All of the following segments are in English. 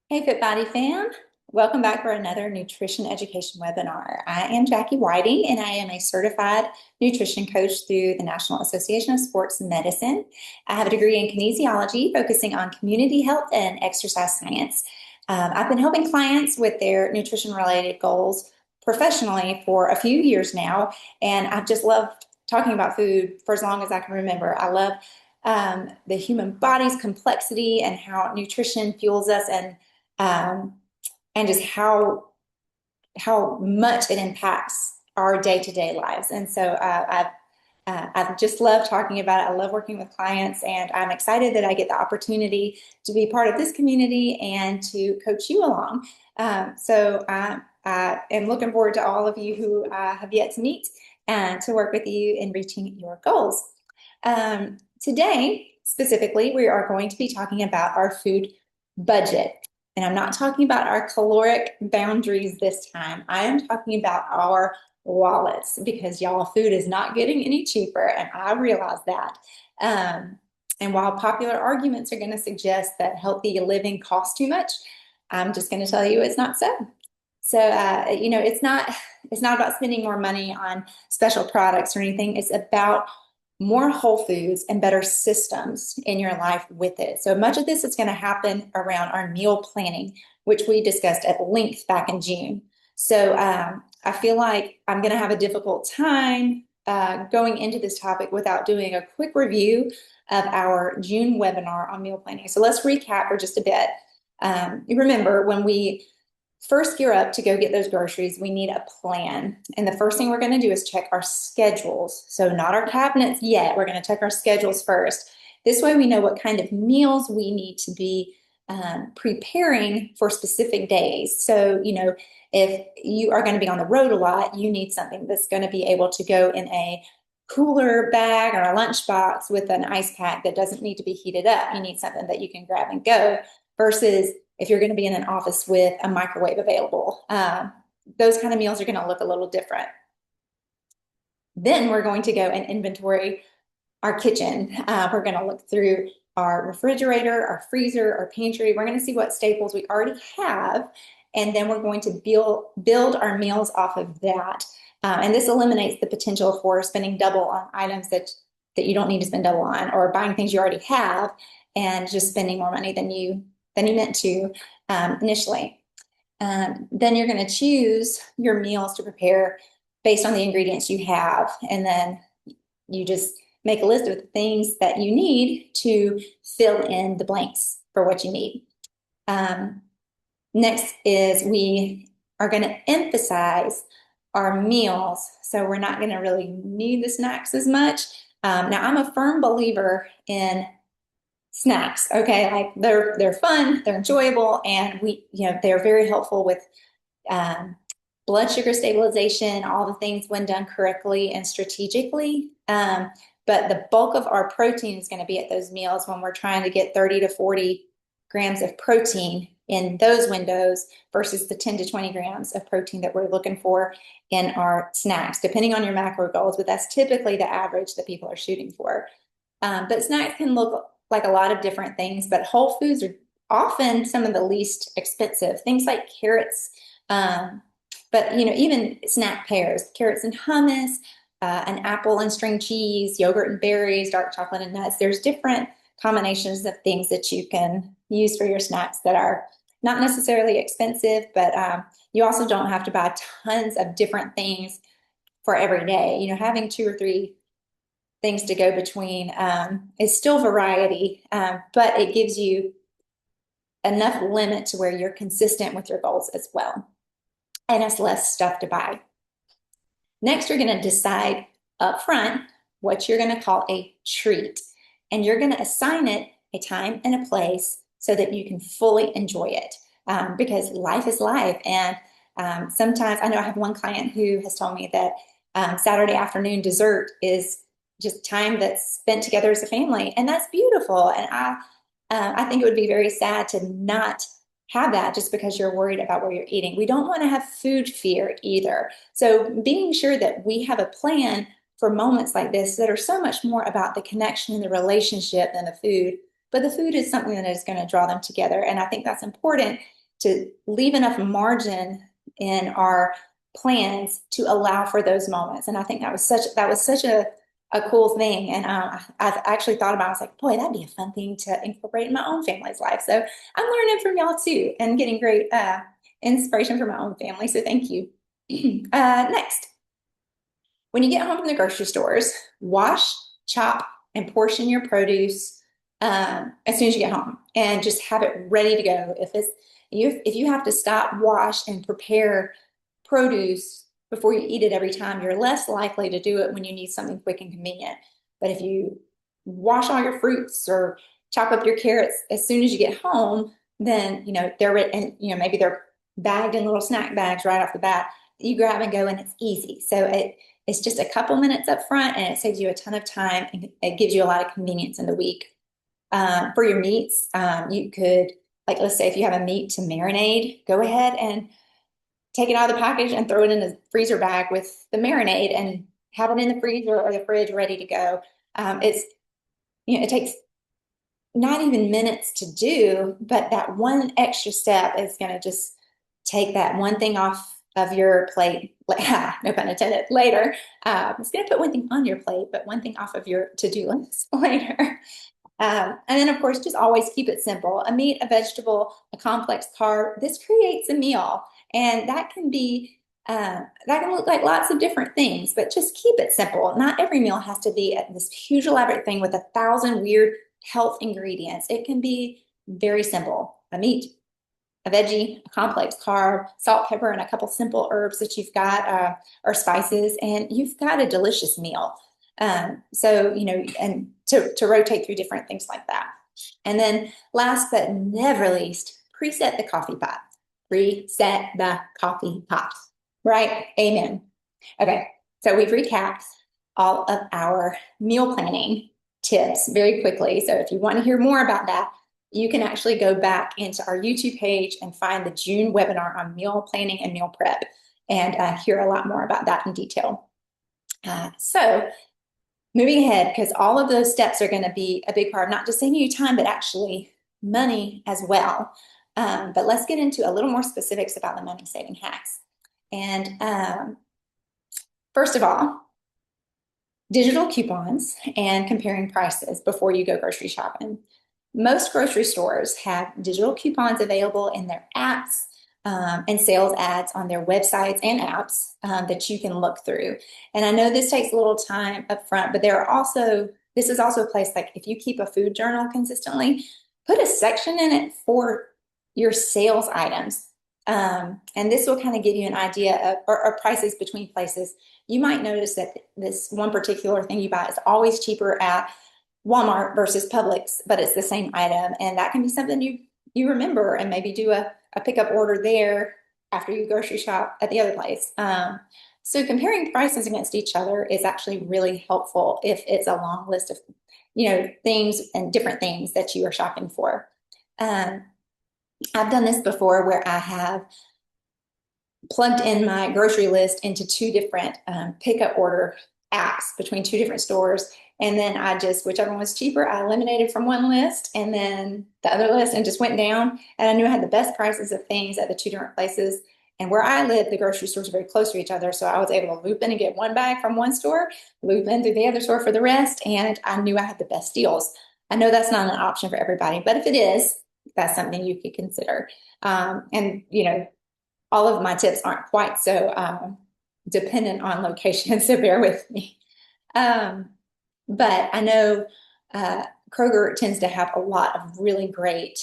Hey, Fit Body fam. Welcome back for another nutrition education webinar. I am Jackie Whiting, and I am a certified nutrition coach through the National Association of Sports Medicine. I have a degree in kinesiology, focusing on community health and exercise science. I've been helping clients with their nutrition-related goals professionally for a few years now, and I've just loved talking about food for as long as I can remember. I love the human body's complexity and how nutrition fuels us um, and just how much it impacts our day-to-day lives. And so I've just loved talking about it. I love working with clients, and I'm excited that I get the opportunity to be part of this community and to coach you along. I am looking forward to all of you who have yet to meet and to work with you in reaching your goals. Today, specifically, we are going to be talking about our food budget. And I'm not talking about our caloric boundaries this time. I am talking about our wallets because y'all, food is not getting any cheaper, and I realize that. And while popular arguments are going to suggest that healthy living costs too much, I'm just going to tell you it's not so. So, it's not about spending more money on special products or anything. It's about more whole foods and better systems in your life with it. So much of this is going to happen around our meal planning, which we discussed at length back in June. So I feel like I'm going to have a difficult time going into this topic without doing a quick review of our June webinar on meal planning. So let's recap for just a bit. You remember when we first gear up to go get those groceries, we need a plan. And the first thing we're going to do is check our schedules. So not our cabinets yet. We're going to check our schedules first. This way we know what kind of meals we need to be preparing for specific days. So, if you are going to be on the road a lot, you need something that's going to be able to go in a cooler bag or a lunchbox with an ice pack that doesn't need to be heated up. You need something that you can grab and go versus if you're going to be in an office with a microwave available. Those kind of meals are going to look a little different. Then we're going to go and inventory our kitchen. We're going to look through our refrigerator, our freezer, our pantry. We're going to see what staples we already have, and then we're going to build our meals off of that. And this eliminates the potential for spending double on items that you don't need to spend double on, or buying things you already have and just spending more money than you meant to initially. Then you're going to choose your meals to prepare based on the ingredients you have. And then you just make a list of the things that you need to fill in the blanks for what you need. Next is we are going to emphasize our meals. So we're not going to really need the snacks as much. Now, I'm a firm believer in snacks. Okay, like they're fun, they're enjoyable, and they're very helpful with blood sugar stabilization, all the things when done correctly and strategically. But the bulk of our protein is going to be at those meals when we're trying to get 30 to 40 grams of protein in those windows versus the 10 to 20 grams of protein that we're looking for in our snacks, depending on your macro goals, but that's typically the average that people are shooting for. But snacks can look like a lot of different things, but whole foods are often some of the least expensive. Things like carrots, but even snack pairs, carrots and hummus, an apple and string cheese, yogurt and berries, dark chocolate and nuts. There's different combinations of things that you can use for your snacks that are not necessarily expensive, but you also don't have to buy tons of different things for every day. Having 2 or 3 things to go between is still variety, but it gives you enough limit to where you're consistent with your goals as well. And it's less stuff to buy. Next, you're going to decide up front what you're going to call a treat. And you're going to assign it a time and a place so that you can fully enjoy it. Because life is life. And sometimes, I know I have one client who has told me that Saturday afternoon dessert is just time that's spent together as a family. And that's beautiful. And I think it would be very sad to not have that just because you're worried about where you're eating. We don't want to have food fear either. So being sure that we have a plan for moments like this that are so much more about the connection and the relationship than the food, but the food is something that is going to draw them together. And I think that's important to leave enough margin in our plans to allow for those moments. And I think that was such a cool thing. And I've actually thought about it. I was like, boy, that'd be a fun thing to incorporate in my own family's life. So I'm learning from y'all too and getting great inspiration from my own family. So thank you. Next, when you get home from the grocery stores, wash, chop, and portion your produce as soon as you get home, and just have it ready to go. If you have to stop, wash, and prepare produce before you eat it every time, you're less likely to do it when you need something quick and convenient. But if you wash all your fruits or chop up your carrots as soon as you get home, then they're and maybe they're bagged in little snack bags right off the bat. You grab and go, and it's easy. So it's just a couple minutes up front, and it saves you a ton of time, and it gives you a lot of convenience in the week. For your meats, you could, like, let's say if you have a meat to marinate, go ahead and take it out of the package and throw it in the freezer bag with the marinade and have it in the freezer or the fridge ready to go. It takes not even minutes to do, but that one extra step is going to just take that one thing off of your plate, no pun intended, later. It's going to put one thing on your plate, but one thing off of your to-do list later. And then, of course, just always keep it simple. A meat, a vegetable, a complex carb. This creates a meal. And that can look like lots of different things, but just keep it simple. Not every meal has to be this huge elaborate thing with 1,000 weird health ingredients. It can be very simple. A meat, a veggie, a complex carb, salt, pepper, and a couple simple herbs that you've got, or spices, and you've got a delicious meal. And to rotate through different things like that. And then last but never least, preset the coffee pot. Reset the coffee pot, right? Amen. Okay, so we've recapped all of our meal planning tips very quickly. So if you want to hear more about that, you can actually go back into our YouTube page and find the June webinar on meal planning and meal prep and hear a lot more about that in detail. So moving ahead, because all of those steps are going to be a big part of not just saving you time, but actually money as well. But let's get into a little more specifics about the money saving hacks. And first of all, digital coupons and comparing prices before you go grocery shopping. Most grocery stores have digital coupons available in their apps and sales ads on their websites and apps that you can look through. And I know this takes a little time up front, but this is also a place, like, if you keep a food journal consistently, put a section in it for your sales items. And this will kind of give you an idea of or prices between places. You might notice that this one particular thing you buy is always cheaper at Walmart versus Publix, but it's the same item. And that can be something you remember, and maybe do a pickup order there after you grocery shop at the other place. So comparing prices against each other is actually really helpful if it's a long list of things and different things that you are shopping for. I've done this before where I have plugged in my grocery list into two different pickup order apps between two different stores. And then whichever one was cheaper, I eliminated from one list and then the other list and just went down. And I knew I had the best prices of things at the two different places. And where I live, the grocery stores are very close to each other. So I was able to loop in and get one bag from one store, loop in through the other store for the rest. And I knew I had the best deals. I know that's not an option for everybody, but if it is, that's something you could consider. And all of my tips aren't quite so dependent on location, so bear with me. But I know Kroger tends to have a lot of really great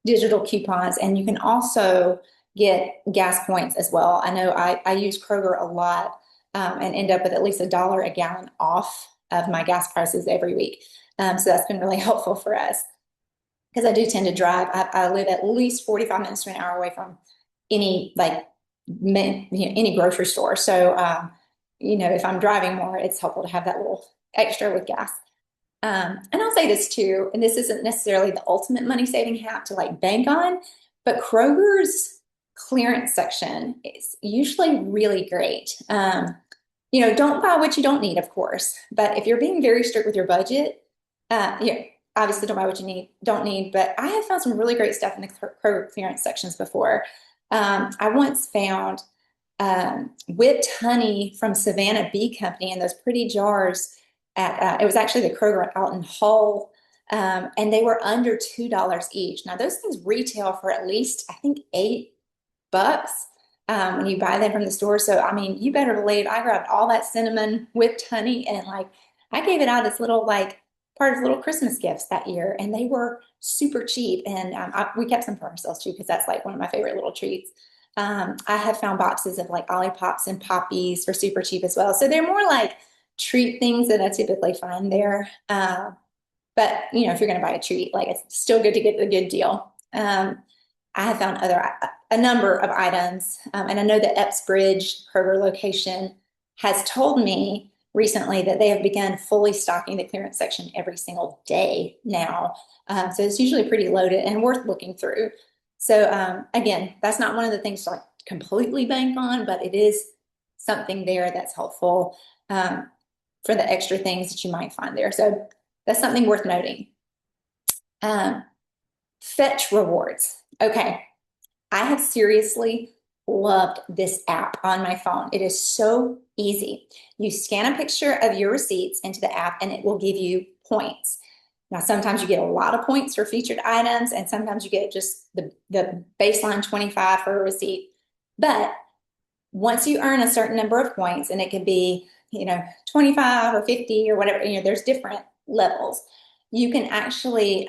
digital coupons, and you can also get gas points as well. I know I use Kroger a lot and end up with at least $1 a gallon off of my gas prices every week. So that's been really helpful for us, because I do tend to drive. I live at least 45 minutes to an hour away from any any grocery store. So if I'm driving more, it's helpful to have that little extra with gas. And I'll say this too, and this isn't necessarily the ultimate money saving hack to bank on, but Kroger's clearance section is usually really great. Don't buy what you don't need, of course, but if you're being very strict with your budget, obviously don't buy what you don't need, but I have found some really great stuff in the Kroger clearance sections before. I once found whipped honey from Savannah Bee Company in those pretty jars at it was actually the Kroger out in Hull. And they were under $2 each. Now those things retail for at least I think $8 when you buy them from the store. So I mean, you better believe I grabbed all that cinnamon whipped honey and like I gave it out as little like part of little Christmas gifts that year, and they were super cheap. And we kept some for ourselves too because that's like one of my favorite little treats. I have found boxes of like Olipop and Poppies for super cheap as well. So they're more like treat things that I typically find there. But you know, if you're going to buy a treat, like it's still good to get a good deal. I have found a number of items, and I know that Epps Bridge Kroger location has told me recently that they have begun fully stocking the clearance section every single day now. So it's usually pretty loaded and worth looking through. So again, that's not one of the things to like completely bank on, but it is something there that's helpful for the extra things that you might find there. So that's something worth noting. Fetch rewards. Okay, I have seriously loved this app on my phone. It is so easy. You scan a picture of your receipts into the app and it will give you points. Now, sometimes you get a lot of points for featured items, and sometimes you get just the baseline 25 for a receipt. But once you earn a certain number of points, and it can be, 25 or 50 or whatever, there's different levels, you can actually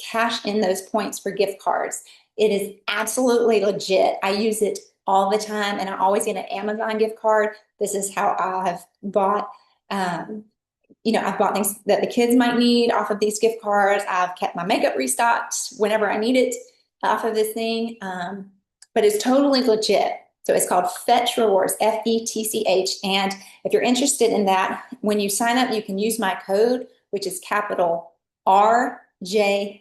cash in those points for gift cards. It is absolutely legit. I use it all the time, and I always get an Amazon gift card. This is how I've bought, I've bought things that the kids might need off of these gift cards. I've kept my makeup restocked whenever I need it off of this thing. But it's totally legit. So it's called Fetch Rewards, FETCH. And if you're interested in that, when you sign up, you can use my code, which is capital RJHUY,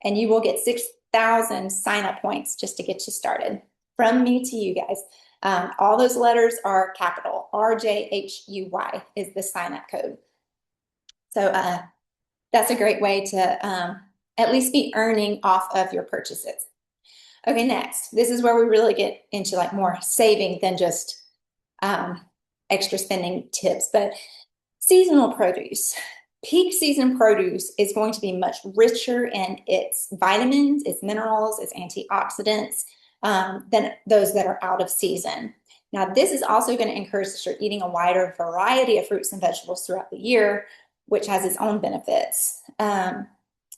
and you will get 6,000 sign-up points just to get you started. From me to you guys. All those letters are capital. RJHUY is the sign-up code. So that's a great way to at least be earning off of your purchases. Okay, next. This is where we really get into like more saving than just extra spending tips, but seasonal produce. Peak season produce is going to be much richer in its vitamins, its minerals, its antioxidants than those that are out of season. Now, this is also going to encourage us to start eating a wider variety of fruits and vegetables throughout the year, which has its own benefits.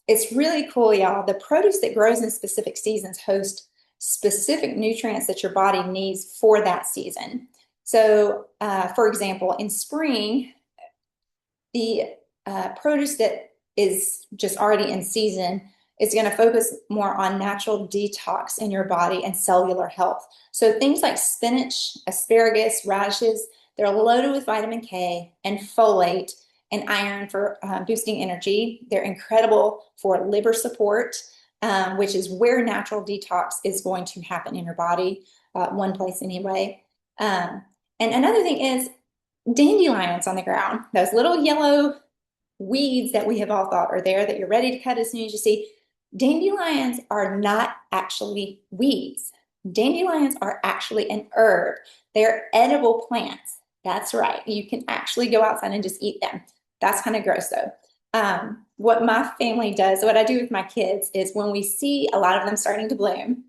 It's really cool, y'all. The produce that grows in specific seasons host specific nutrients that your body needs for that season. So, for example, in spring, the produce that is just already in season is going to focus more on natural detox in your body and cellular health. So things like spinach, asparagus, radishes, they're loaded with vitamin K and folate and iron for boosting energy. They're incredible for liver support, which is where natural detox is going to happen in your body, one place anyway. And another thing is dandelions on the ground, those little yellow weeds that we have all thought are there that you're ready to cut as soon as you see. Dandelions are not actually weeds. Dandelions are actually an herb. They're edible plants. That's right. You can actually go outside and just eat them. That's kind of gross though. What my family does, what I do with my kids is when we see a lot of them starting to bloom,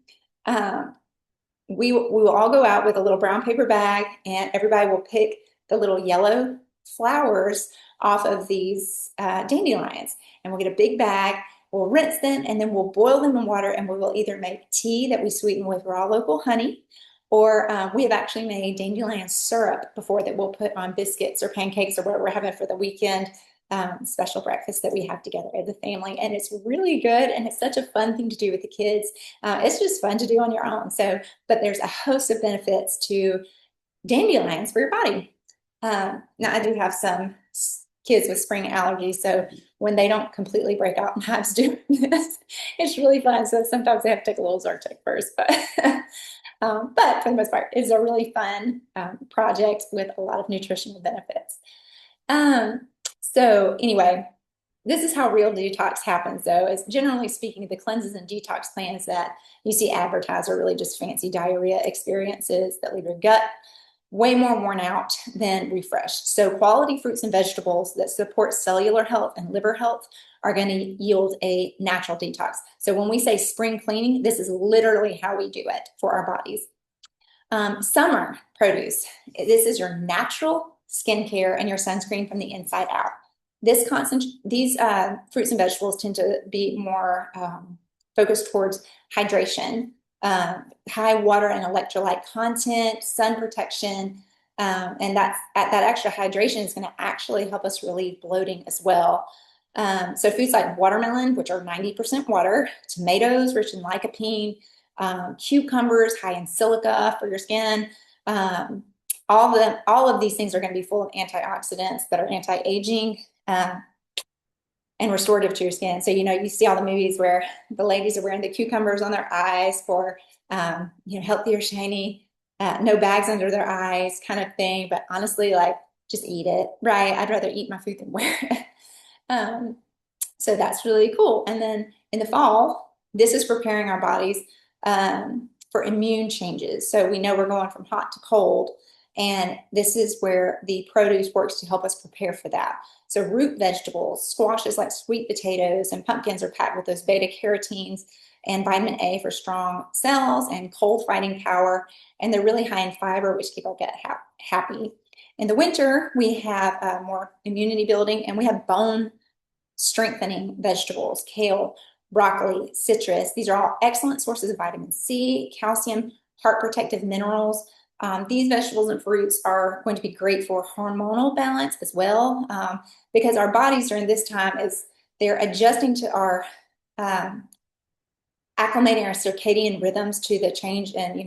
we will all go out with a little brown paper bag and everybody will pick the little yellow flowers off of these dandelions. And we'll get a big bag, we'll rinse them, and then we'll boil them in water, and we will either make tea that we sweeten with raw local honey, or we have actually made dandelion syrup before that we'll put on biscuits or pancakes or whatever we're having for the weekend special breakfast that we have together as a family. And it's really good, and it's such a fun thing to do with the kids. It's just fun to do on your own. So, but there's a host of benefits to dandelions for your body. Now, I do have some kids with spring allergies, so when they don't completely break out in hives doing this, it's really fun. So sometimes they have to take a little Zyrtec first, but for the most part, it's a really fun project with a lot of nutritional benefits. So anyway, this is how real detox happens, though. Is generally speaking, the cleanses and detox plans that you see advertised are really just fancy diarrhea experiences that leave your gut way more worn out than refreshed. So quality fruits and vegetables that support cellular health and liver health are going to yield a natural detox. So when we say spring cleaning, this is literally how we do it for our bodies. Summer produce. This is your natural skincare and your sunscreen from the inside out. These fruits and vegetables tend to be more focused towards hydration, high water and electrolyte content, sun protection, and that extra hydration is going to actually help us relieve bloating as well. So foods like watermelon, which are 90% water, tomatoes rich in lycopene, cucumbers high in silica for your skin. All of these things are going to be full of antioxidants that are anti-aging and restorative to your skin. So, you see all the movies where the ladies are wearing the cucumbers on their eyes for, healthier, shiny, no bags under their eyes kind of thing. But honestly, like, just eat it, right? I'd rather eat my food than wear it. So that's really cool. And then in the fall, this is preparing our bodies for immune changes. So we know we're going from hot to cold, and this is where the produce works to help us prepare for that. So root vegetables, squashes like sweet potatoes, and pumpkins are packed with those beta carotenes and vitamin A for strong cells and cold fighting power. And they're really high in fiber, which keep our gut happy. In the winter, we have more immunity building, and we have bone strengthening vegetables, kale, broccoli, citrus. These are all excellent sources of vitamin C, calcium, heart protective minerals. These vegetables and fruits are going to be great for hormonal balance as well, because our bodies during this time is they're adjusting to our acclimating our circadian rhythms to the change in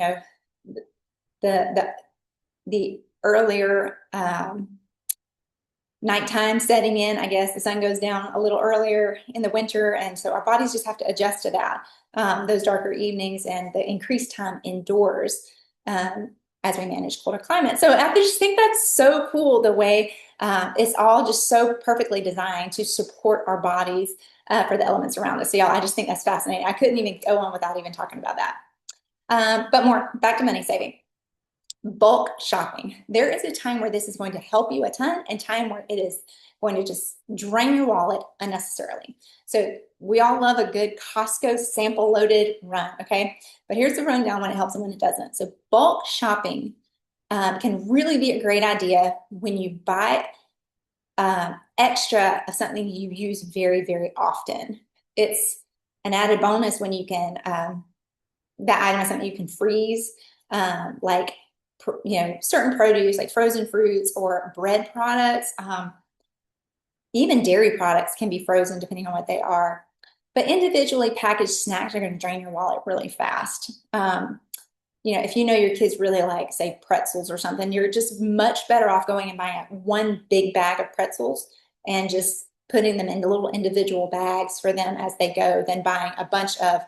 the earlier nighttime setting in. I guess the sun goes down a little earlier in the winter, and so our bodies just have to adjust to that, those darker evenings and the increased time indoors as we manage colder climate. So I just think that's so cool, the way it's all just so perfectly designed to support our bodies for the elements around us. So y'all, I just think that's fascinating. I couldn't even go on without even talking about that. But more back to money saving. Bulk shopping. There is a time where this is going to help you a ton, and time where it is going to just drain your wallet unnecessarily. So we all love a good Costco sample loaded run, okay? But here's the rundown when it helps and when it doesn't. So bulk shopping can really be a great idea when you buy extra of something you use very, very often. It's an added bonus when you can, that item is something you can freeze, like certain produce like frozen fruits or bread products. Even dairy products can be frozen depending on what they are. But individually packaged snacks are going to drain your wallet really fast. If your kids really like, say, pretzels or something, you're just much better off going and buying one big bag of pretzels and just putting them into little individual bags for them as they go than buying a bunch of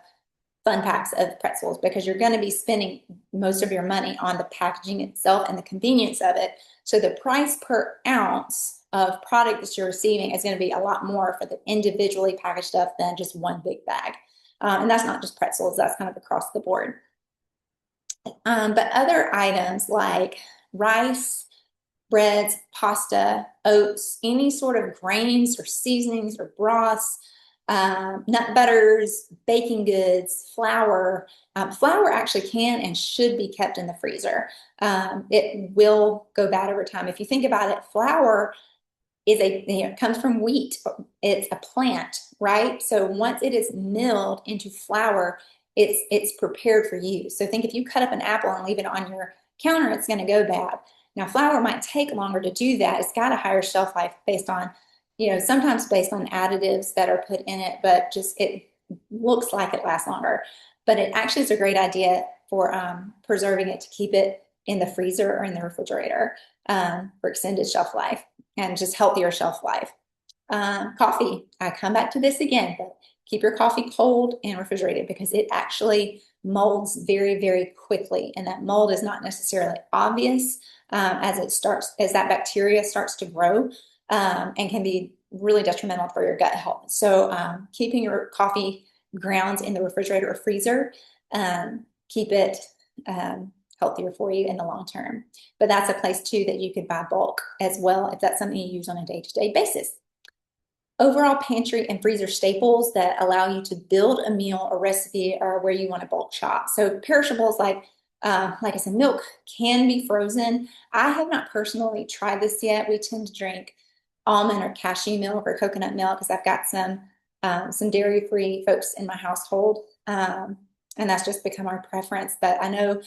fun packs of pretzels, because you're going to be spending most of your money on the packaging itself and the convenience of it. So the price per ounce of product that you're receiving is going to be a lot more for the individually packaged stuff than just one big bag. And that's not just pretzels, that's kind of across the board. But other items like rice, breads, pasta, oats, any sort of grains or seasonings or broths, nut butters, baking goods, flour. Flour actually can and should be kept in the freezer. It will go bad over time. If you think about it, flour is comes from wheat. It's a plant, right? So once it is milled into flour, it's prepared for use. So think if you cut up an apple and leave it on your counter, it's going to go bad. Now, flour might take longer to do that. It's got a higher shelf life based on, sometimes based on additives that are put in it, but just it looks like it lasts longer. But it actually is a great idea for preserving it, to keep it in the freezer or in the refrigerator for extended shelf life and just healthier shelf life. Coffee, I come back to this again, but keep your coffee cold and refrigerated, because it actually molds very, very quickly. And that mold is not necessarily obvious as that bacteria starts to grow, and can be really detrimental for your gut health. So keeping your coffee grounds in the refrigerator or freezer, keep it healthier for you in the long term. But that's a place too that you could buy bulk as well if that's something you use on a day-to-day basis. Overall pantry and freezer staples that allow you to build a meal or recipe are where you want to bulk shop. So perishables like I said, milk can be frozen. I have not personally tried this yet. We tend to drink almond or cashew milk or coconut milk because I've got some dairy-free folks in my household, and that's just become our preference. But I know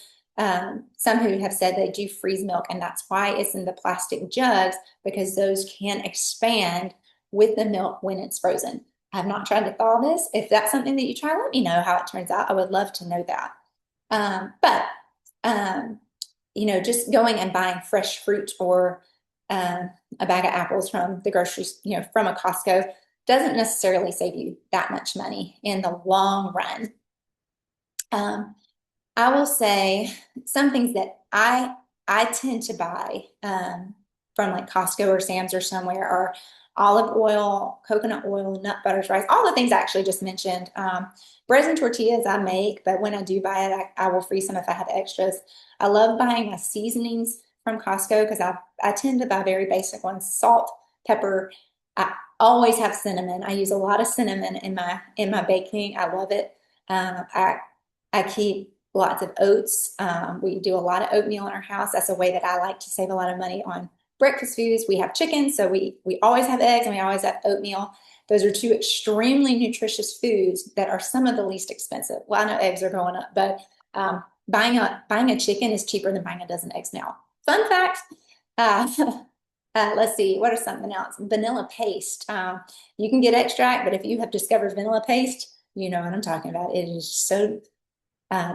some who have said they do freeze milk, and that's why it's in the plastic jugs, because those can expand with the milk when it's frozen. I have not tried to thaw this. If that's something that you try, let me know how it turns out. I would love to know that. But you know, just going and buying fresh fruit or a bag of apples from the grocery, you know, from a Costco doesn't necessarily save you that much money in the long run. I will say some things that I tend to buy from like Costco or Sam's or somewhere are olive oil, coconut oil, nut butters, rice, all the things I actually just mentioned. Breads and tortillas I make, but when I do buy it, I will freeze some if I have extras. I love buying my seasonings from Costco because I tend to buy very basic ones: salt, pepper. I always have cinnamon. I use a lot of cinnamon in my baking. I love it. I keep lots of oats. We do a lot of oatmeal in our house. That's a way that I like to save a lot of money on breakfast foods. We have chicken, so we always have eggs and we always have oatmeal. Those are two extremely nutritious foods that are some of the least expensive. Well, I know eggs are going up, but buying a chicken is cheaper than buying a dozen eggs now. Fun fact. Let's see, what are something else? Vanilla paste. You can get extract, but if you have discovered vanilla paste, you know what I'm talking about. It is so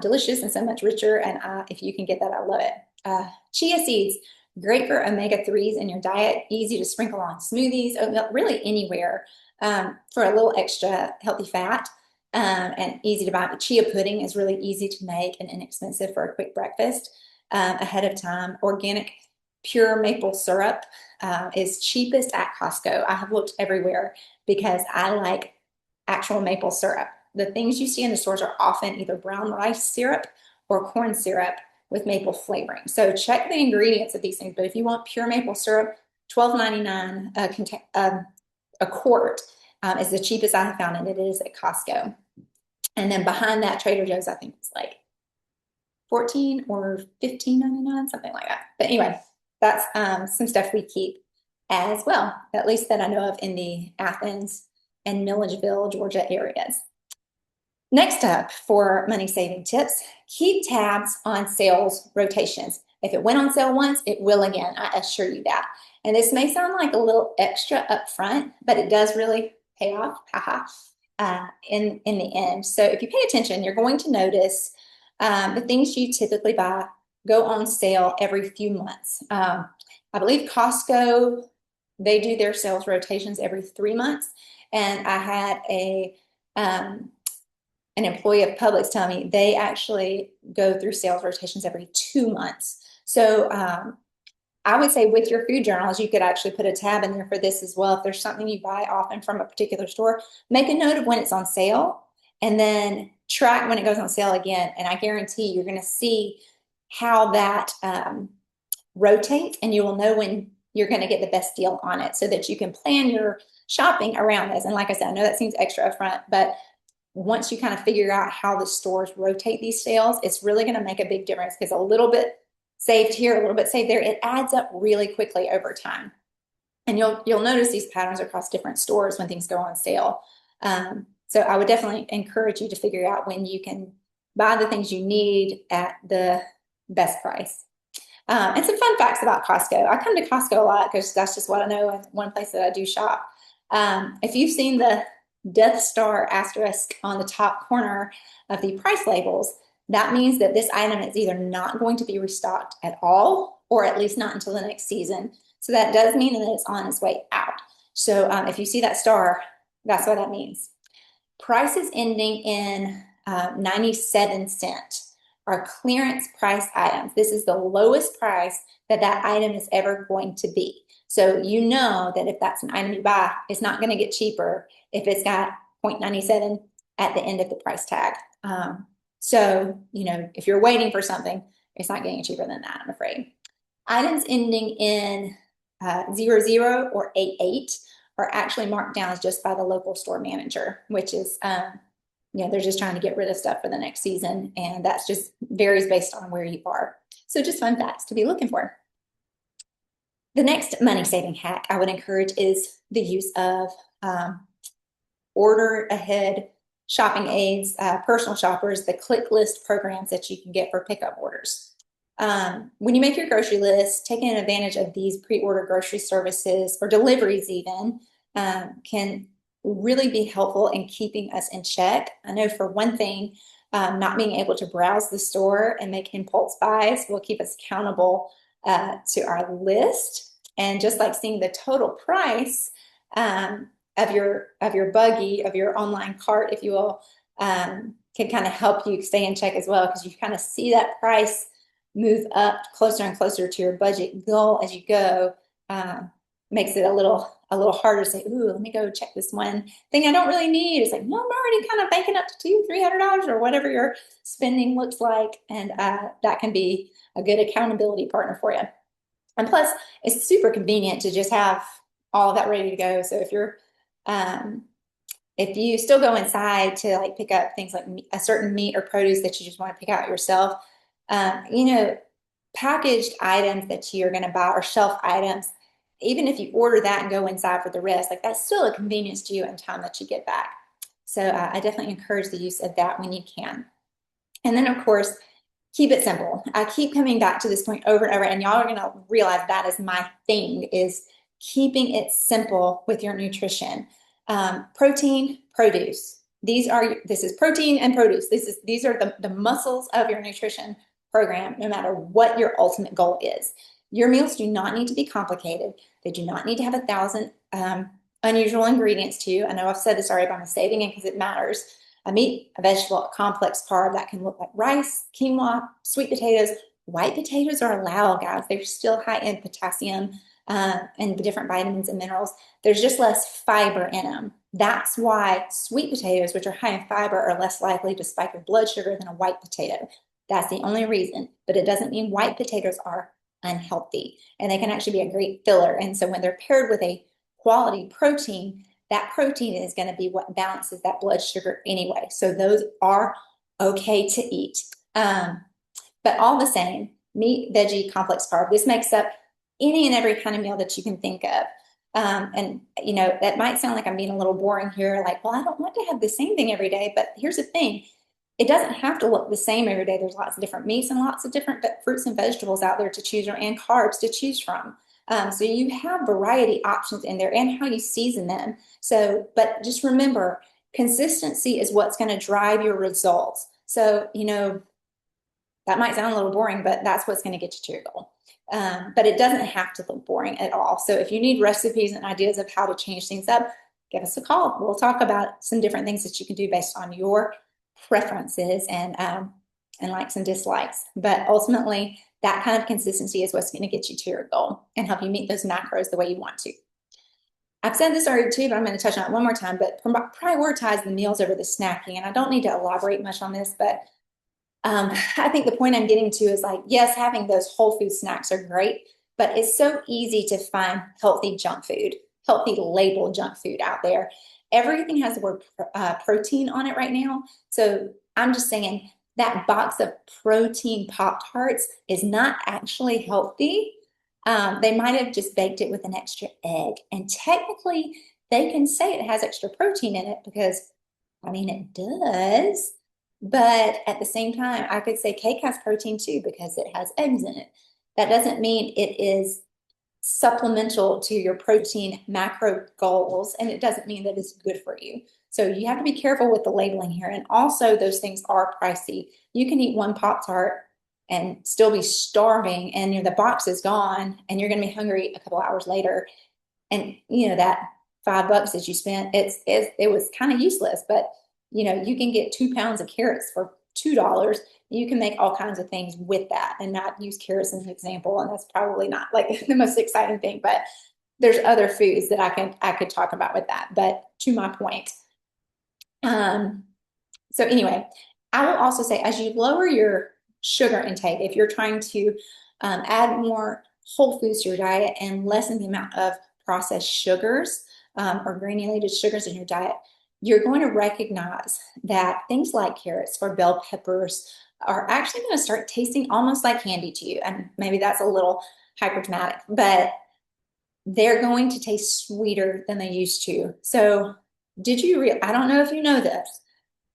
delicious and so much richer. And if you can get that, I love it. Chia seeds, great for omega-3s in your diet, easy to sprinkle on smoothies, oatmeal, really anywhere for a little extra healthy fat, and easy to buy. The chia pudding is really easy to make and inexpensive for a quick breakfast ahead of time. Organic pure maple syrup is cheapest at Costco. I have looked everywhere because I like actual maple syrup. The things you see in the stores are often either brown rice syrup or corn syrup with maple flavoring. So check the ingredients of these things. But if you want pure maple syrup, $12.99 a quart is the cheapest I have found, and it is at Costco. And then behind that, Trader Joe's, I think it's like $14 or $15.99, something like that. But anyway, that's some stuff we keep as well, at least that I know of in the Athens and Milledgeville, Georgia areas. Next up for money saving tips, keep tabs on sales rotations. If it went on sale once, it will again, I assure you that. And this may sound like a little extra upfront, but it does really pay off, in the end. So if you pay attention, you're going to notice the things you typically buy go on sale every few months. I believe Costco, they do their sales rotations every 3 months. And I had an employee of Publix tell me they actually go through sales rotations every 2 months. So I would say with your food journals, you could actually put a tab in there for this as well. If there's something you buy often from a particular store, make a note of when it's on sale and then track when it goes on sale again. And I guarantee you're going to see how that rotates, and you will know when you're going to get the best deal on it so that you can plan your shopping around this. And like I said, I know that seems extra upfront, but once you kind of figure out how the stores rotate these sales, it's really going to make a big difference, because a little bit saved here, a little bit saved there, it adds up really quickly over time. And you'll notice these patterns across different stores when things go on sale. So I would definitely encourage you to figure out when you can buy the things you need at the best price. And some fun facts about Costco. I come to Costco a lot because that's just what I know, and one place that I do shop. If you've seen the Death Star asterisk on the top corner of the price labels, that means that this item is either not going to be restocked at all, or at least not until the next season. So that does mean that it's on its way out. So if you see that star, that's what that means. Prices ending in 97 cents are clearance price items. This is the lowest price that item is ever going to be. So you know that if that's an item you buy, it's not going to get cheaper if it's got 0.97 at the end of the price tag. So, if you're waiting for something, it's not getting cheaper than that, I'm afraid. Items ending in 00 or 88 are actually marked down just by the local store manager, which is, they're just trying to get rid of stuff for the next season. And that's just varies based on where you are. So just fun facts to be looking for. The next money saving hack I would encourage is the use of order ahead shopping aids, personal shoppers, the click list programs that you can get for pickup orders. When you make your grocery list, taking advantage of these pre-order grocery services or deliveries even can really be helpful in keeping us in check. I know for one thing, not being able to browse the store and make impulse buys will keep us accountable to our list. And just like seeing the total price of your buggy, of your online cart, if you will, can kind of help you stay in check as well, because you kind of see that price move up closer and closer to your budget goal as you go. Makes it a little harder to say, ooh, let me go check this one thing I don't really need. It's like, no, I'm already kind of banking up to $200-300 or whatever your spending looks like. And that can be a good accountability partner for you. And plus, it's super convenient to just have all of that ready to go. So if you still go inside to like pick up things like a certain meat or produce that you just want to pick out yourself, packaged items that you're going to buy or shelf items, even if you order that and go inside for the rest, like that's still a convenience to you and time that you get back. So I definitely encourage the use of that when you can. And then of course, keep it simple. I keep coming back to this point over and over, and y'all are going to realize that is my thing, is keeping it simple with your nutrition. Protein, produce. This is protein and produce. These are the muscles of your nutrition program, no matter what your ultimate goal is. Your meals do not need to be complicated. They do not need to have 1,000 unusual ingredients to you. I know I've said this already, but I'm saving it because it matters. A meat, a vegetable, a complex carb that can look like rice, quinoa, sweet potatoes. White potatoes are allowed, guys. They're still high in potassium and different vitamins and minerals. There's just less fiber in them. That's why sweet potatoes, which are high in fiber, are less likely to spike your blood sugar than a white potato. That's the only reason, but it doesn't mean white potatoes are unhealthy, and they can actually be a great filler. And so when they're paired with a quality protein, that protein is going to be what balances that blood sugar anyway. So those are okay to eat. But all the same, meat, veggie, complex carb, this makes up any and every kind of meal that you can think of. And that might sound like I'm being a little boring here, like, well, I don't want to have the same thing every day, but here's the thing. It doesn't have to look the same every day. There's lots of different meats and lots of different fruits and vegetables out there to choose from, and carbs to choose from. So you have variety options in there, and how you season them. So, but just remember, consistency is what's going to drive your results. So, that might sound a little boring, but that's what's going to get you to your goal. But it doesn't have to look boring at all. So if you need recipes and ideas of how to change things up, give us a call. We'll talk about some different things that you can do based on your preferences and likes and dislikes. But ultimately, that kind of consistency is what's going to get you to your goal and help you meet those macros the way you want to. I've said this already too, but I'm going to touch on it one more time. But prioritize the meals over the snacking. And I don't need to elaborate much on this, but I think the point I'm getting to is like, yes, having those whole food snacks are great, but it's so easy to find healthy junk food, healthy labeled junk food out there. Everything has the word protein on it right now. So I'm just saying that box of protein Pop-Tarts is not actually healthy. They might have just baked it with an extra egg. And technically, they can say it has extra protein in it because, it does. But at the same time, I could say cake has protein too because it has eggs in it. That doesn't mean it is supplemental to your protein macro goals, and it doesn't mean that it's good for you. So you have to be careful with the labeling here. And also, those things are pricey. You can eat one Pop-Tart and still be starving, and the box is gone, and you're going to be hungry a couple hours later. And that $5 that you spent, it was kind of useless. But you can get 2 pounds of carrots for $2. You can make all kinds of things with that, and not use carrots as an example. And that's probably not like the most exciting thing, but there's other foods that I could talk about with that, but to my point. Um, so anyway, I will also say as you lower your sugar intake, if you're trying to add more whole foods to your diet and lessen the amount of processed sugars or granulated sugars in your diet, you're going to recognize that things like carrots or bell peppers are actually going to start tasting almost like candy to you. And maybe that's a little hyper dramatic, but they're going to taste sweeter than they used to. So I don't know if you know this,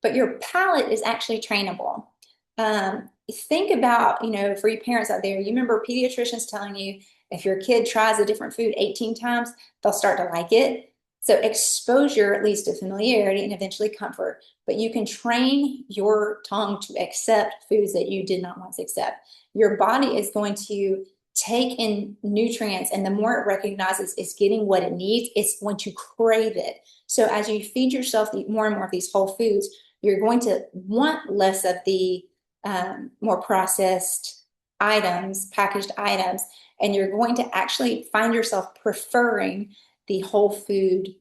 but your palate is actually trainable. Think about, for you parents out there, you remember pediatricians telling you if your kid tries a different food 18 times, they'll start to like it. So exposure leads to familiarity and eventually comfort, but you can train your tongue to accept foods that you did not once accept. Your body is going to take in nutrients, and the more it recognizes it's getting what it needs, it's going to crave it. So as you feed yourself more and more of these whole foods, you're going to want less of the more processed items, packaged items, and you're going to actually find yourself preferring the whole food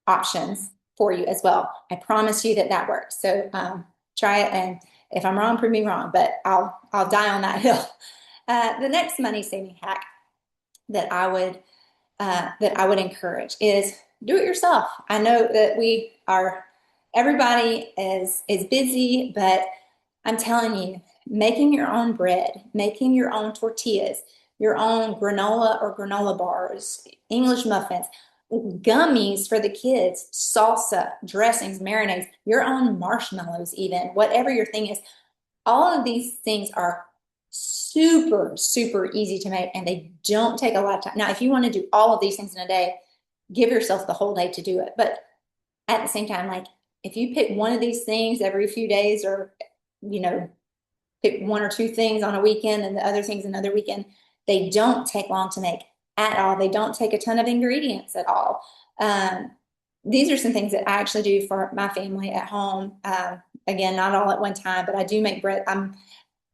options for you as well. I promise you that that works. So try it, and if I'm wrong, prove me wrong, but I'll die on that hill. The next money saving hack that I would encourage is do it yourself. I know that everybody is busy, but I'm telling you, making your own bread, making your own tortillas, your own granola or granola bars, English muffins, gummies for the kids, salsa, dressings, marinades, your own marshmallows, even whatever your thing is. All of these things are super, super easy to make, and they don't take a lot of time. Now, if you want to do all of these things in a day, give yourself the whole day to do it. But at the same time, like if you pick one of these things every few days, or, pick one or two things on a weekend and the other things another weekend, they don't take long to make at all. They don't take a ton of ingredients at all. These are some things that I actually do for my family at home. Again, not all at one time, but I do make bread.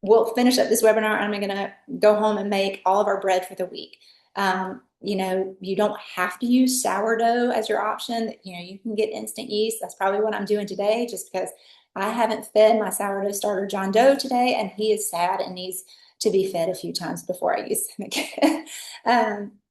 We'll finish up this webinar. I'm going to go home and make all of our bread for the week. You don't have to use sourdough as your option. You can get instant yeast. That's probably what I'm doing today, just because I haven't fed my sourdough starter John Doe today, and he is sad and needs to be fed a few times before I use him again.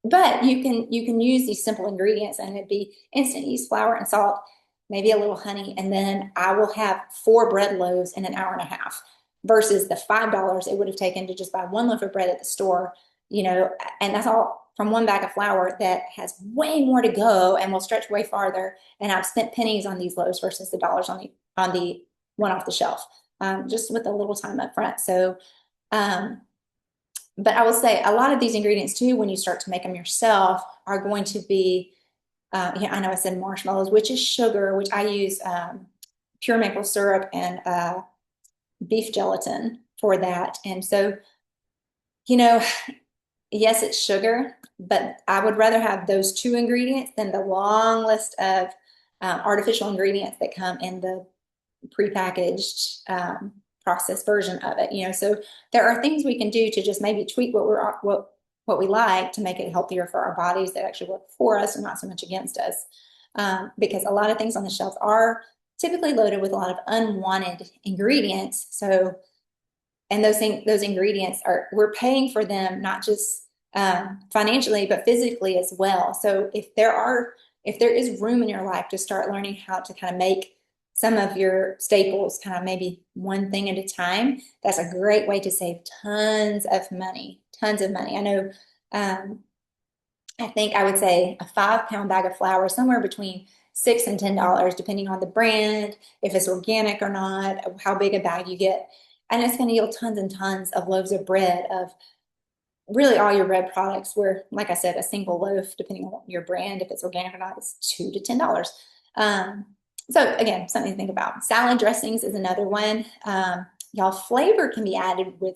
But you can use these simple ingredients, and it'd be instant yeast, flour, and salt, maybe a little honey, and then I will have 4 bread loaves in an hour and a half versus the $5 it would have taken to just buy 1 loaf of bread at the store, and that's all from 1 bag of flour that has way more to go and will stretch way farther. And I've spent pennies on these loaves versus the dollars on the one off the shelf, just with a little time up front. So, but I will say a lot of these ingredients too, when you start to make them yourself, are going to be, I know I said marshmallows, which is sugar, which I use pure maple syrup and beef gelatin for that. And so, yes, it's sugar, but I would rather have those 2 ingredients than the long list of artificial ingredients that come in the prepackaged processed version of it. So there are things we can do to just maybe tweak what we like to make it healthier for our bodies, that actually work for us and not so much against us. Because a lot of things on the shelf are typically loaded with a lot of unwanted ingredients. So, and those ingredients we're paying for them, not just financially, but physically as well. So if there is room in your life to start learning how to kind of make some of your staples kind of maybe one thing at a time, that's a great way to save tons of money. I know, I think I would say a 5-pound bag of flour, somewhere between $6 and $10, depending on the brand, if it's organic or not, how big a bag you get. And it's going to yield tons and tons of loaves of bread, of really all your bread products, where, like I said, a single loaf, depending on your brand, if it's organic or not, is $2 to $10. So again, something to think about. Salad dressings is another one. Y'all, flavor can be added with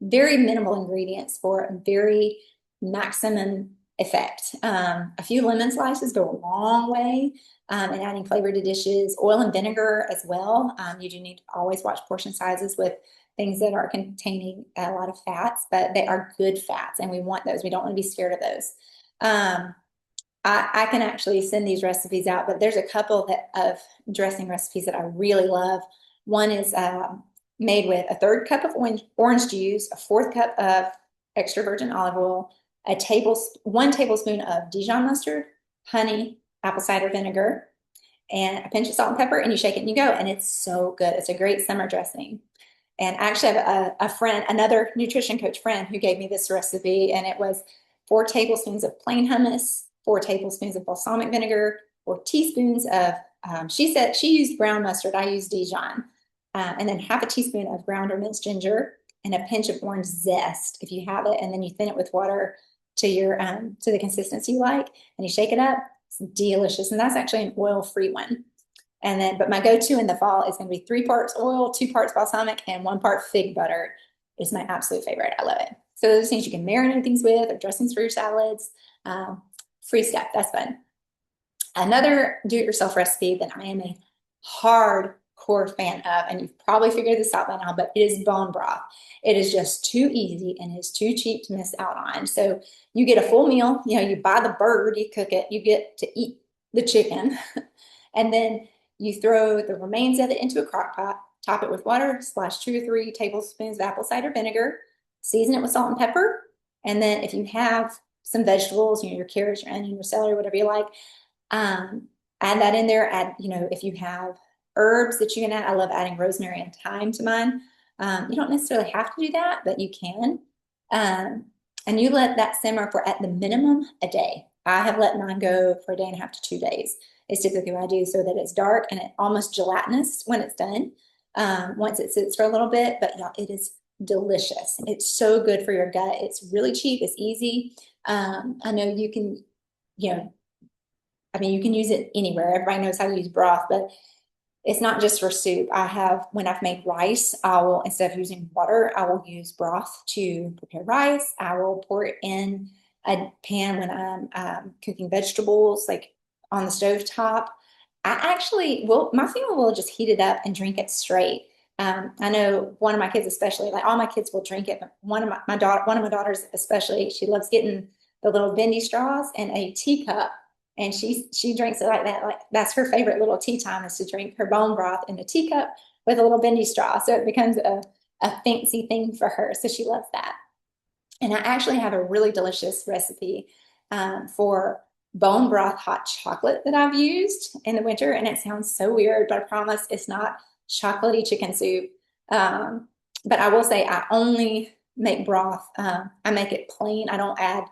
very minimal ingredients for a very maximum effect. A few lemon slices go a long way in adding flavor to dishes. Oil and vinegar as well. You do need to always watch portion sizes with things that are containing a lot of fats, but they are good fats and we want those. We don't want to be scared of those. I can actually send these recipes out, but there's a couple of dressing recipes that I really love. One is made with a third cup of orange juice, a fourth cup of extra virgin olive oil, 1 tablespoon of Dijon mustard, honey, apple cider vinegar, and a pinch of salt and pepper, and you shake it and you go. And it's so good. It's a great summer dressing. And I actually have a friend, another nutrition coach friend, who gave me this recipe, and it was 4 tablespoons of plain hummus, 4 tablespoons of balsamic vinegar, 4 teaspoons of, she said she used brown mustard, I used Dijon, and then half a teaspoon of ground or minced ginger, and a pinch of orange zest if you have it, and then you thin it with water to your to the consistency you like, and you shake it up. It's delicious, and that's actually an oil-free one. And then, but my go-to in the fall is going to be 3 parts oil, 2 parts balsamic, and 1 part fig butter. It's my absolute favorite. I love it. So those are things you can marinate things with, or dressings for your salads. Free stuff. That's fun. Another do-it-yourself recipe that I am a hardcore fan of, and you've probably figured this out by now, but it is bone broth. It is just too easy and it's too cheap to miss out on. So you get a full meal. You know, you buy the bird, you cook it, you get to eat the chicken, and then you throw the remains of it into a crock pot, top it with water, splash 2 or 3 tablespoons of apple cider vinegar, season it with salt and pepper. And then if you have some vegetables, you know, your carrots, your onion, your celery, whatever you like, add that in there. Add, you know, if you have herbs that you can add, I love adding rosemary and thyme to mine. You don't necessarily have to do that, but you can. And you let that simmer for at the minimum a day. I have let mine go for a day and a half to 2 days. It's typically what I do, so that it's dark and it almost gelatinous when it's done. Once it sits for a little bit, but yeah, it is delicious. It's so good for your gut. It's really cheap. It's easy. I know you can, you know, I mean, you can use it anywhere. Everybody knows how to use broth, but it's not just for soup. When I've made rice, I will, instead of using water, I will use broth to prepare rice. I will pour it in a pan when I'm cooking vegetables, like on the stove top. I actually will, my family will just heat it up and drink it straight. I know one of my kids, especially, like all my kids will drink it, but one of my daughters, especially, she loves getting the little bendy straws and a teacup, and she drinks it like that. Like that's her favorite little tea time, is to drink her bone broth in a teacup with a little bendy straw. So it becomes a fancy thing for her. So she loves that. And I actually have a really delicious recipe for bone broth hot chocolate that I've used in the winter. And it sounds so weird, but I promise it's not chocolatey chicken soup. But I will say I only make broth. I make it plain. I don't add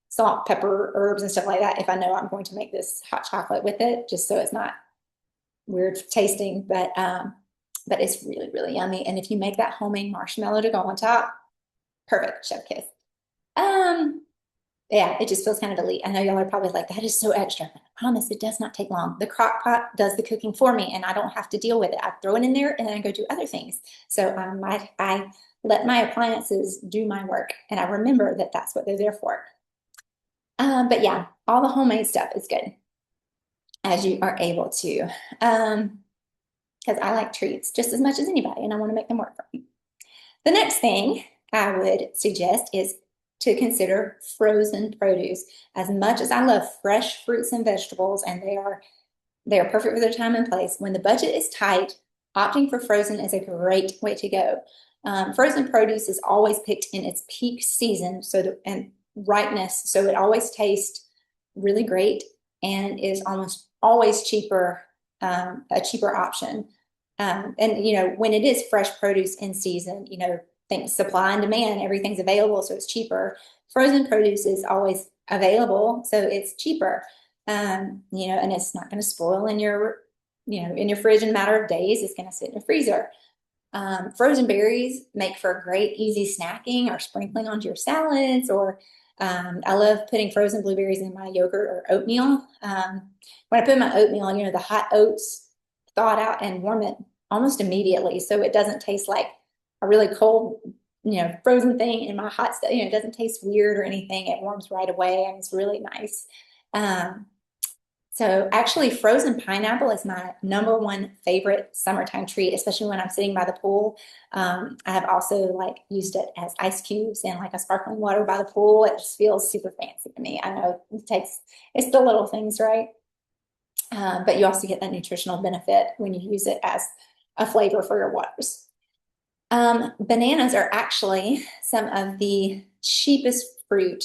salt, pepper, herbs, and stuff like that if I know I'm going to make this hot chocolate with it, just so it's not weird tasting. But it's really, really yummy. And if you make that homemade marshmallow to go on top, perfect, chef kiss. Yeah, it just feels kind of elite. I know y'all are probably like, that is so extra. But I promise it does not take long. The crock pot does the cooking for me, and I don't have to deal with it. I throw it in there and then I go do other things. So I let my appliances do my work, and I remember that that's what they're there for. But yeah, all the homemade stuff is good as you are able to. Because I like treats just as much as anybody, and I want to make them work for me. The next thing I would suggest is to consider frozen produce. As much as I love fresh fruits and vegetables, and they are perfect for their time and place, when the budget is tight, opting for frozen is a great way to go. Frozen produce is always picked in its peak season, and ripeness, so it always tastes really great and is almost always cheaper, a cheaper option. And you know, when it is fresh produce in season, you know, things, supply and demand, everything's available, so it's cheaper. Frozen produce is always available, so it's cheaper. You know, and it's not going to spoil in your, you know, in your fridge in a matter of days. It's going to sit in your freezer. Frozen berries make for great easy snacking or sprinkling onto your salads, or I love putting frozen blueberries in my yogurt or oatmeal. When I put in my oatmeal, you know, the hot oats thaw it out and warm it almost immediately, so it doesn't taste like a really cold, you know, frozen thing in my hot stuff. You know, it doesn't taste weird or anything. It warms right away, and it's really nice. So So actually frozen pineapple is my #1 favorite summertime treat, especially when I'm sitting by the pool. I have also like used it as ice cubes and like a sparkling water by the pool. It just feels super fancy to me. I know it's the little things, right? But you also get that nutritional benefit when you use it as a flavor for your waters. Bananas are actually some of the cheapest fruit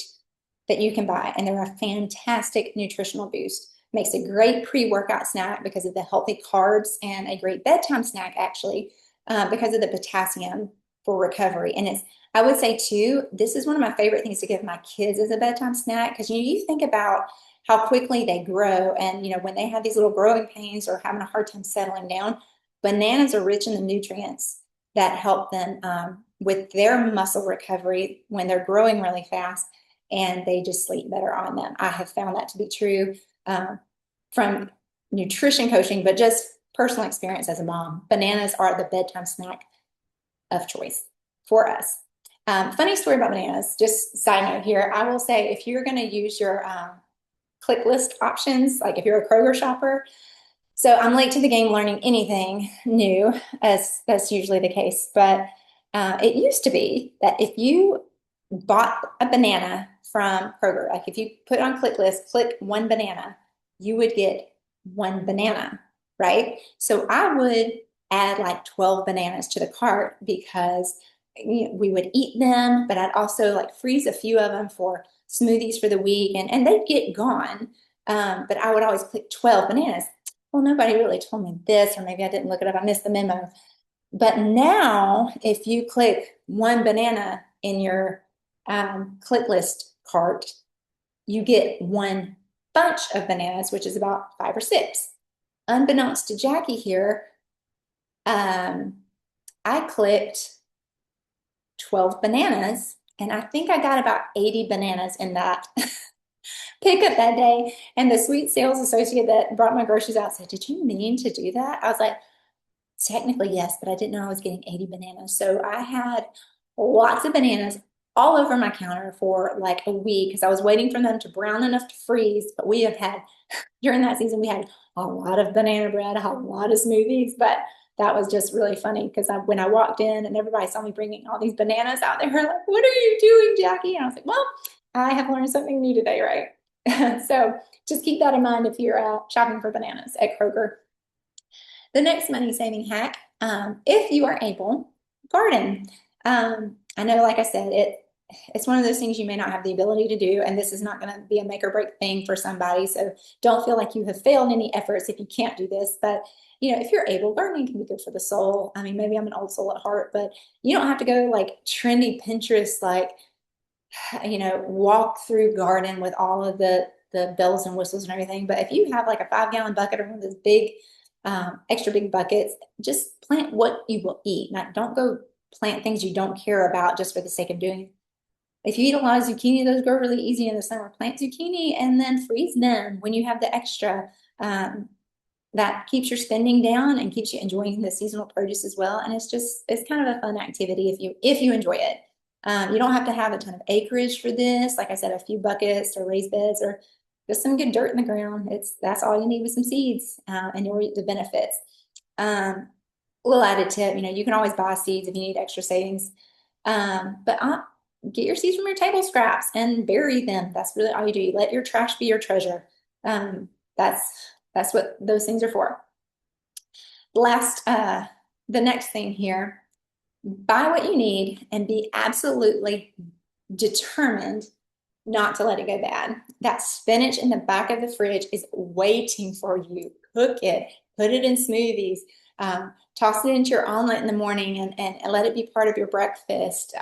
that you can buy, and they're a fantastic nutritional boost. Makes a great pre-workout snack because of the healthy carbs, and a great bedtime snack actually because of the potassium for recovery. And I would say too, this is one of my favorite things to give my kids as a bedtime snack because you think about how quickly they grow, and when they have these little growing pains or having a hard time settling down, bananas are rich in the nutrients that help them with their muscle recovery when they're growing really fast, and they just sleep better on them. I have found that to be true from nutrition coaching, but just personal experience as a mom. Bananas are the bedtime snack of choice for us. Funny story about bananas, just side note here. I will say if you're going to use your click list options, like if you're a Kroger shopper, so I'm late to the game learning anything new, as that's usually the case. But it used to be that if you bought a banana from Kroger, like if you put on click list, click one banana, you would get one banana, right? So I would add like 12 bananas to the cart because we would eat them, but I'd also like freeze a few of them for smoothies for the week, and they'd get gone. But I would always click 12 bananas. Well, nobody really told me this, or maybe I didn't look it up. I missed the memo. But now, if you click one banana in your click list cart, you get one bunch of bananas, which is about 5 or 6. Unbeknownst to Jackie here, I clicked 12 bananas, and I think I got about 80 bananas in that pickup that day. And the sweet sales associate that brought my groceries out said, "Did you mean to do that?" I was like, "Technically, yes, but I didn't know I was getting 80 bananas." So I had lots of bananas all over my counter for like a week because I was waiting for them to brown enough to freeze. But we have had, during that season, we had a lot of banana bread, a lot of smoothies. But that was just really funny because when I walked in and everybody saw me bringing all these bananas out, they were like, "What are you doing, Jackie?" And I was like, "Well, I have learned something new today, right?" So just keep that in mind if you're shopping for bananas at Kroger. The next money saving hack, if you are able, garden. I know, like I said, it's one of those things you may not have the ability to do, and this is not going to be a make or break thing for somebody. So don't feel like you have failed any efforts if you can't do this. But if you're able, gardening can be good for the soul. I mean, maybe I'm an old soul at heart, but you don't have to go like trendy Pinterest, like walk through garden with all of the bells and whistles and everything. But if you have like a 5-gallon bucket or one of those big, extra big buckets, just plant what you will eat. Don't go plant things you don't care about just for the sake of doing it. If you eat a lot of zucchini, those grow really easy in the summer. Plant zucchini and then freeze them when you have the extra. That keeps your spending down and keeps you enjoying the seasonal produce as well. And it's kind of a fun activity if you enjoy it. You don't have to have a ton of acreage for this. Like I said, a few buckets or raised beds or just some good dirt in the ground. That's all you need with some seeds, and you'll reap the benefits. Little added tip, you can always buy seeds if you need extra savings. But get your seeds from your table scraps and bury them. That's really all you do. You let your trash be your treasure. That's what those things are for. The next thing here, buy what you need and be absolutely determined not to let it go bad. That spinach in the back of the fridge is waiting for you. Cook it, put it in smoothies, toss it into your omelet in the morning and let it be part of your breakfast.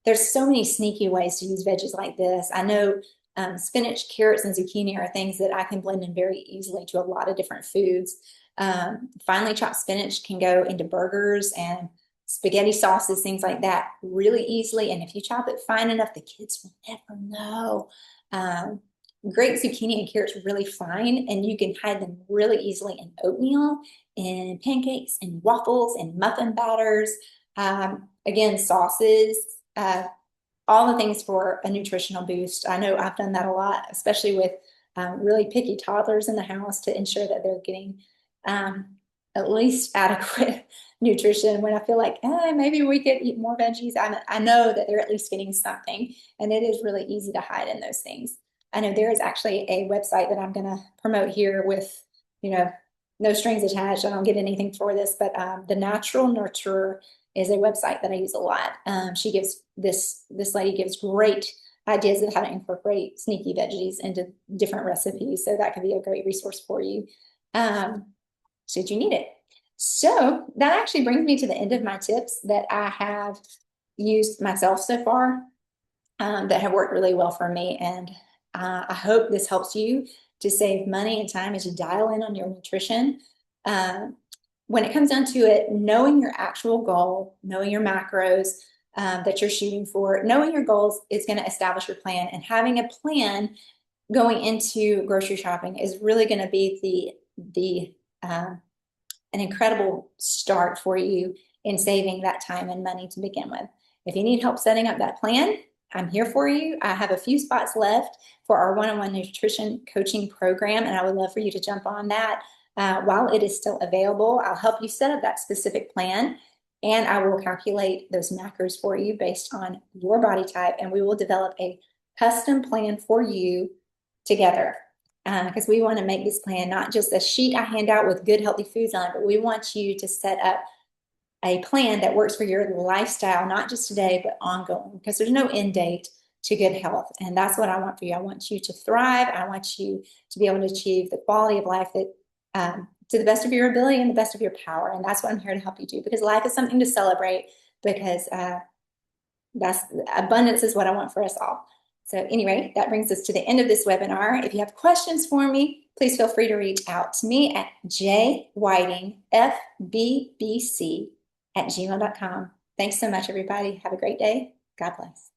There's so many sneaky ways to use veggies like this. I know spinach, carrots, and zucchini are things that I can blend in very easily to a lot of different foods. Finely chopped spinach can go into burgers and spaghetti sauces, things like that, really easily. And if you chop it fine enough, the kids will never know. Great zucchini and carrots are really fine, and you can hide them really easily in oatmeal, in pancakes, and waffles, and muffin batters. Again, sauces, all the things for a nutritional boost. I know I've done that a lot, especially with really picky toddlers in the house to ensure that they're getting at least adequate nutrition. When I feel like maybe we could eat more veggies, I know that they're at least getting something, and it is really easy to hide in those things. I know there is actually a website that I'm going to promote here with, no strings attached. I don't get anything for this, but the Natural Nurturer is a website that I use a lot. She gives this lady gives great ideas of how to incorporate sneaky veggies into different recipes. So that could be a great resource for you should you need it. So that actually brings me to the end of my tips that I have used myself so far that have worked really well for me. And I hope this helps you to save money and time as you dial in on your nutrition. When it comes down to it, knowing your actual goal, knowing your macros that you're shooting for, knowing your goals is going to establish your plan. And having a plan going into grocery shopping is really going to be an incredible start for you in saving that time and money to begin with. If you need help setting up that plan, I'm here for you. I have a few spots left for our one-on-one nutrition coaching program, and I would love for you to jump on that while it is still available. I'll help you set up that specific plan, and I will calculate those macros for you based on your body type, and we will develop a custom plan for you together. Because we want to make this plan not just a sheet I hand out with good, healthy foods on, but we want you to set up a plan that works for your lifestyle, not just today, but ongoing, because there's no end date to good health. And that's what I want for you. I want you to thrive. I want you to be able to achieve the quality of life that to the best of your ability and the best of your power. And that's what I'm here to help you do, because life is something to celebrate, because that's abundance is what I want for us all. So anyway, that brings us to the end of this webinar. If you have questions for me, please feel free to reach out to me at jwhitingfbbc@gmail.com. Thanks so much, everybody. Have a great day. God bless.